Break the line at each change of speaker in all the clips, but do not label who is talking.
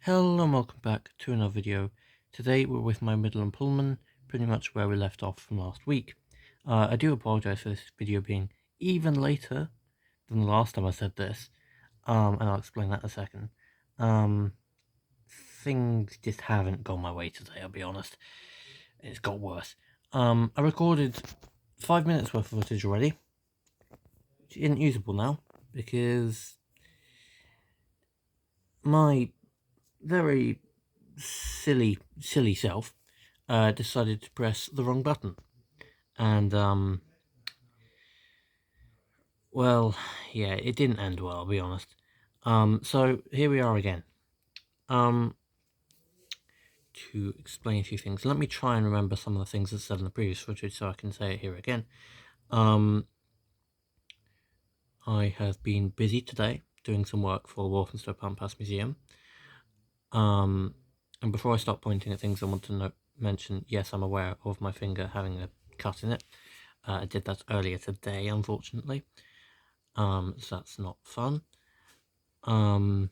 Hello and welcome back to another video. Today we're with my Midland Pullman, pretty much where we left off from last week. I do apologise for this video being even later than the last time I said this, and I'll explain that in a second. Things just haven't gone my way today, I'll be honest. It's got worse. I recorded 5 minutes worth of footage already, which isn't usable now, because my very silly self decided to press the wrong button, and well, yeah, it didn't end well, I'll be honest. So here we are again. To explain a few things, let me try and remember some of the things I said in the previous footage so I can say it here again. I have been busy today doing some work for the Walthamstow Pampas Museum. And before I start pointing at things, I want to mention, yes, I'm aware of my finger having a cut in it. I did that earlier today, unfortunately. So that's not fun. And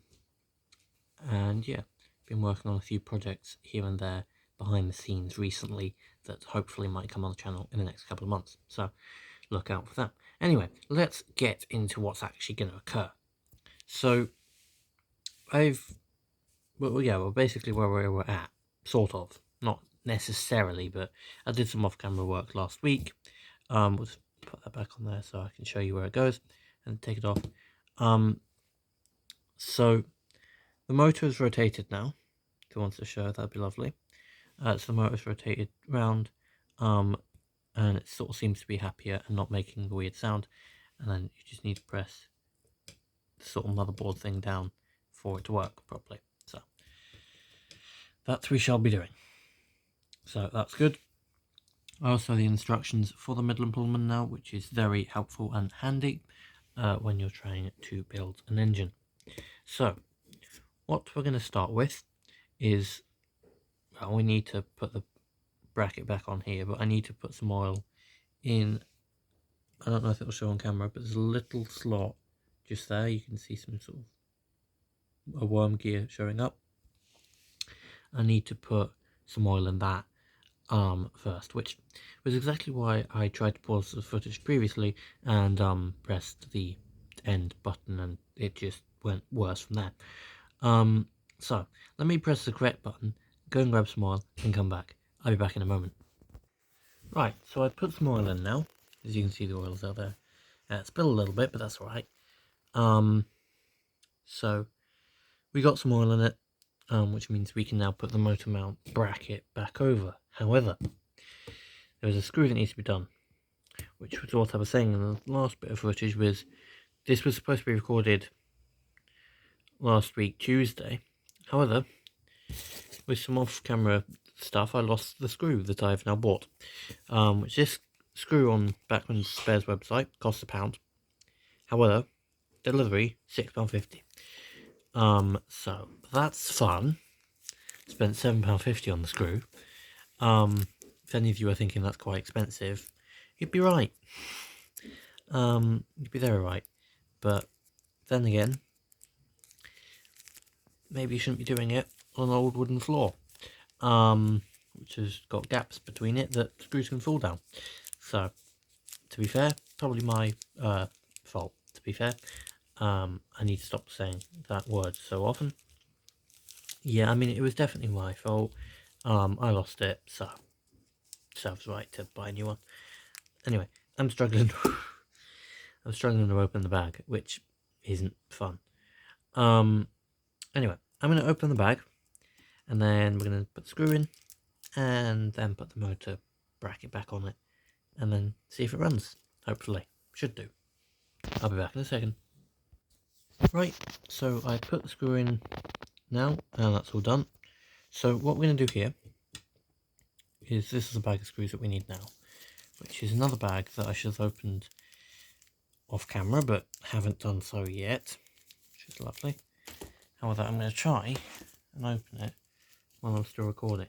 yeah, been working on a few projects here and there behind the scenes recently that hopefully might come on the channel in the next couple of months. So look out for that. Anyway, let's get into what's actually going to occur. So well, basically where we were at, sort of. Not necessarily, but I did some off-camera work last week. We'll just put that back on there so I can show you where it goes and take it off. So the motor is rotated now. If you want to show, that'd be lovely. So the motor's rotated round, and it sort of seems to be happier and not making the weird sound. And then you just need to press the sort of motherboard thing down for it to work properly. So that's what we shall be doing. So that's good. I also have the instructions for the Midland Pullman now, which is very helpful and handy when you're trying to build an engine. So what we're going to start with is, well, we need to put the bracket back on here, but I need to put some oil in. I don't know if it'll show on camera, but there's a little slot just there. You can see some sort of a worm gear showing up. I need to put some oil in that first, which was exactly why I tried to pause the footage previously and pressed the end button, and it just went worse from there. So let me press the correct button, go and grab some oil, and come back. I'll be back in a moment. Right, so I put some oil in now. As you can see, the oil's out there. It spilled a little bit, but that's alright. So we got some oil in it, which means we can now put the motor mount bracket back over. However, there was a screw that needs to be done, which was what I was saying in the last bit of footage. Was this was supposed to be recorded last week Tuesday. However, with some off-camera stuff, I lost the screw that I've now bought, which this screw on Bachman's Spares website costs £1. However, delivery £6.50. So that's fun. Spent £7.50 on the screw. If any of you are thinking that's quite expensive, you'd be right. You'd be very right. But then again, maybe you shouldn't be doing it on an old wooden floor, which has got gaps between it that screws can fall down. So, to be fair, probably my fault, to be fair. I need to stop saying that word so often. Yeah, I mean, it was definitely my fault. I lost it, so serves right to buy a new one. Anyway, I'm struggling. I'm struggling to open the bag, which isn't fun. Anyway, I'm going to open the bag, and then we're going to put the screw in, and then put the motor bracket back on it, and then see if it runs. Hopefully. Should do. I'll be back in a second. Right, so I put the screw in now, and that's all done. So what we're going to do here is, this is a bag of screws that we need now, which is another bag that I should have opened off camera, but haven't done so yet, which is lovely. However, I'm going to try and open it while I'm still recording,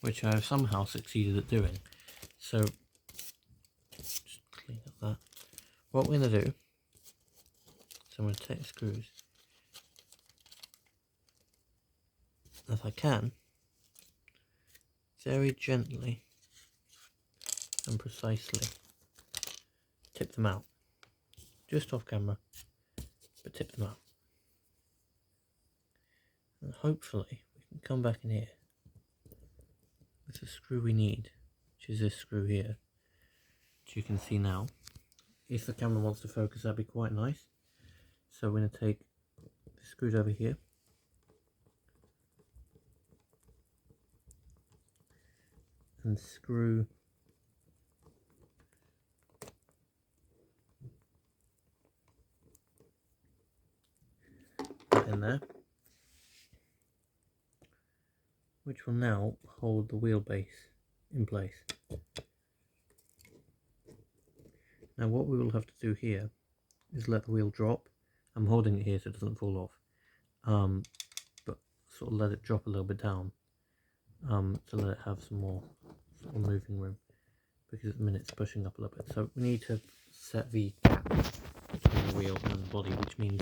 which I have somehow succeeded at doing. So, just clean up that. What we're going to do, so I'm going to take the screws as I can, very gently and precisely tip them out. Just off camera, but tip them out. And hopefully we can come back in here with the screw we need, which is this screw here, which you can see now. If the camera wants to focus, that'd be quite nice. So we're going to take the screwdriver here, and screw that in there, which will now hold the wheelbase in place. Now what we will have to do here is let the wheel drop. I'm holding it here so it doesn't fall off, but sort of let it drop a little bit down, to let it have some more sort of moving room, because at the minute it's pushing up a little bit. So we need to set the gap between the wheel and the body, which means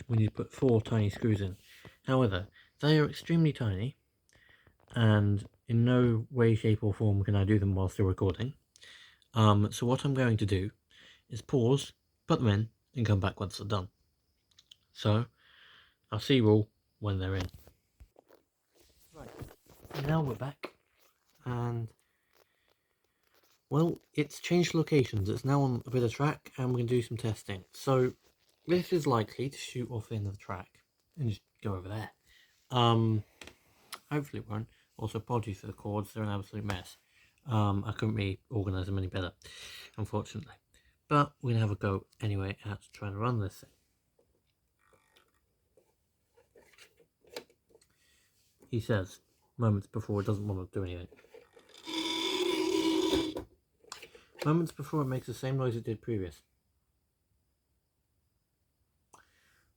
we need to put 4 tiny screws in. However, they are extremely tiny, and in no way, shape or form can I do them while still recording. So what I'm going to do is pause, put them in, and come back once they're done. So I'll see you all when they're in. Right, now we're back, and well, it's changed locations. It's now on a bit of track, and we're going to do some testing. So this is likely to shoot off the end of the track and just go over there. Hopefully it won't. Also, apologies for the cords, they're an absolute mess. I couldn't really organise them any better, unfortunately. But we're going to have a go anyway at trying to run this thing. He says, moments before, it doesn't want to do anything. Moments before, it makes the same noise it did previous.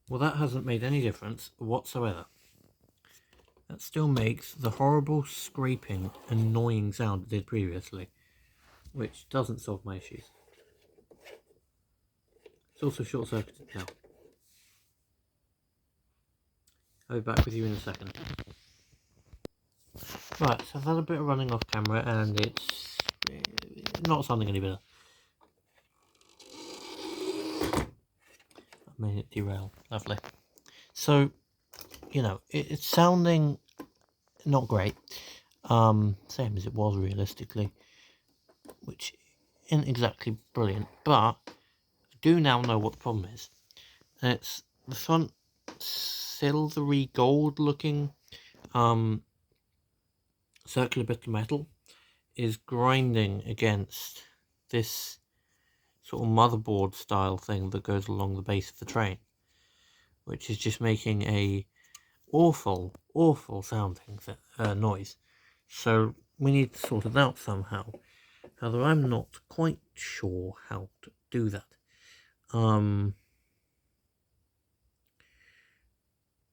Well, that hasn't made any difference whatsoever. That still makes the horrible scraping, annoying sound it did previously, which doesn't solve my issues. It's also short-circuited now. I'll be back with you in a second. Right, so I've had a bit of running off camera, and it's not sounding any better. I've made it derail. Lovely. So, you know, it's sounding not great. Same as it was realistically, which isn't exactly brilliant, but I do now know what the problem is. And it's the front silvery gold looking circular bit of metal is grinding against this sort of motherboard style thing that goes along the base of the train, which is just making a awful sounding noise. So we need to sort it out somehow. However, I'm not quite sure how to do that.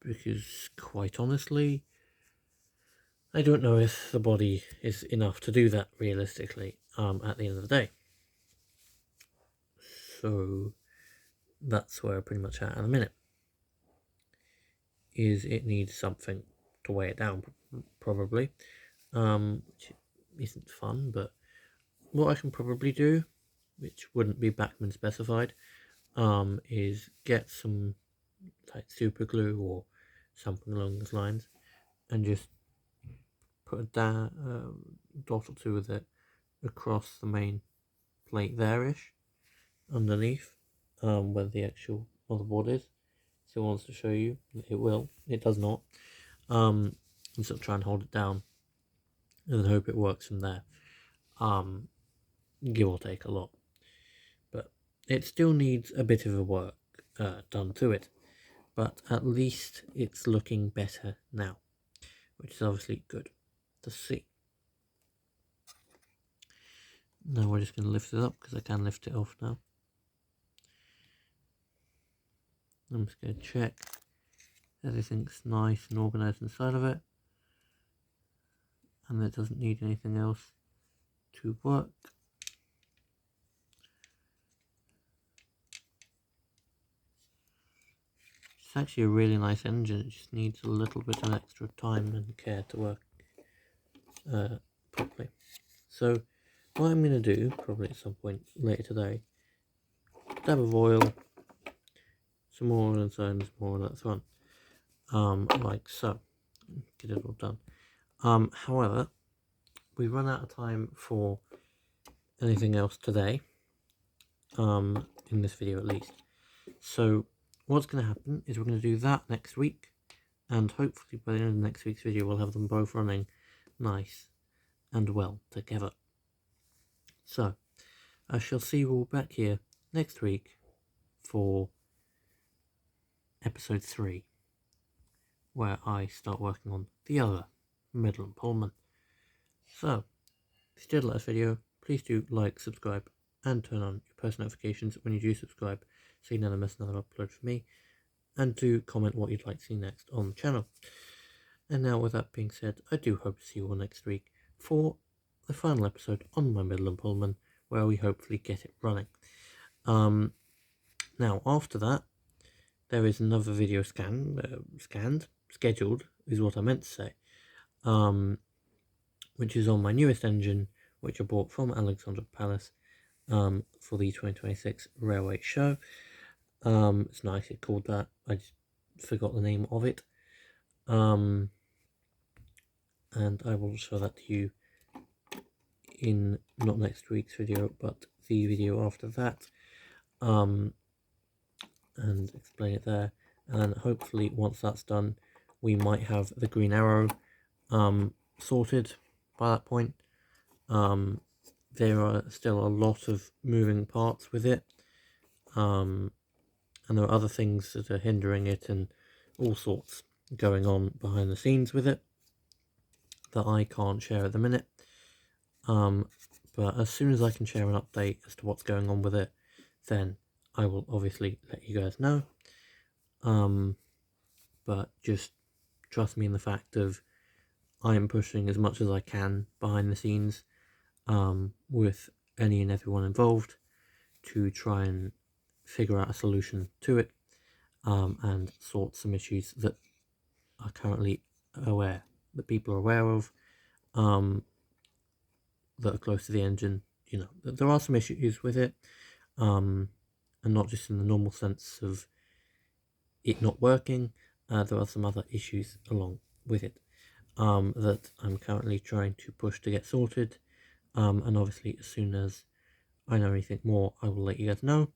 Because quite honestly, I don't know if the body is enough to do that realistically at the end of the day. So that's where I'm pretty much at in a minute. Is it needs something to weigh it down, probably, which isn't fun, but what I can probably do, which wouldn't be Bachman specified, is get some like super glue or something along those lines, and just put a dot or two of it across the main plate there-ish, underneath, where the actual motherboard is. So it wants to show you, it will, it does not, and sort of try and hold it down, and then hope it works from there, give or take a lot, but it still needs a bit of a work done to it, but at least it's looking better now, which is obviously good to see. Now we're just going to lift it up, because I can lift it off now. I'm just going to check everything's nice and organised inside of it, and it doesn't need anything else to work. actually a really nice engine. It just needs a little bit of extra time and care to work properly. So what I'm going to do, probably at some point later today, dab of oil, some more on the side and some more on that front, like so. Get it all done. However, we've run out of time for anything else today, in this video at least. So what's going to happen is we're going to do that next week, and hopefully by the end of next week's video we'll have them both running nice and well together. So I shall see you all back here next week for episode 3, where I start working on the other Midland Pullman. So if you did like this video, please do like, subscribe, and turn on your post notifications when you do subscribe, so you never miss another upload from me, and do comment what you'd like to see next on the channel. And now, with that being said, I do hope to see you all next week for the final episode on my Midland Pullman, where we hopefully get it running. Now, after that, there is another video scheduled, is what I meant to say, which is on my newest engine, which I bought from Alexandra Palace for the 2026 Railway Show. It's nice it's called that. I just forgot the name of it. And I will show that to you in not next week's video, but the video after that, and explain it there. And hopefully once that's done, we might have the Green Arrow sorted by that point. There are still a lot of moving parts with it, and there are other things that are hindering it and all sorts going on behind the scenes with it that I can't share at the minute. But as soon as I can share an update as to what's going on with it, then I will obviously let you guys know. But just trust me in the fact of I am pushing as much as I can behind the scenes, with any and everyone involved, to try and figure out a solution to it, and sort some issues that are currently that people are aware of, that are close to the engine. You know, there are some issues with it, and not just in the normal sense of it not working. There are some other issues along with it, that I'm currently trying to push to get sorted, and obviously as soon as I know anything more, I will let you guys know.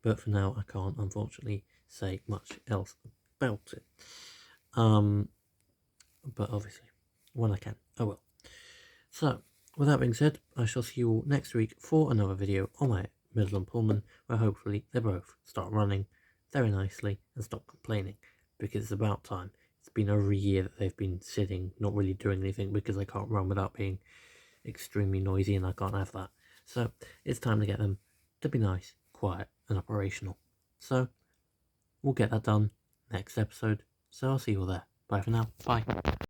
But for now, I can't unfortunately say much else about it. But obviously, when I can, I will. So, with that being said, I shall see you all next week for another video on my Midland Pullman, where hopefully they both start running very nicely and stop complaining, because it's about time. It's been over a year that they've been sitting, not really doing anything, because I can't run without being extremely noisy, and I can't have that. So, it's time to get them to be nice, quiet, and operational. So, we'll get that done next episode, so I'll see you all there. Bye for now. Bye.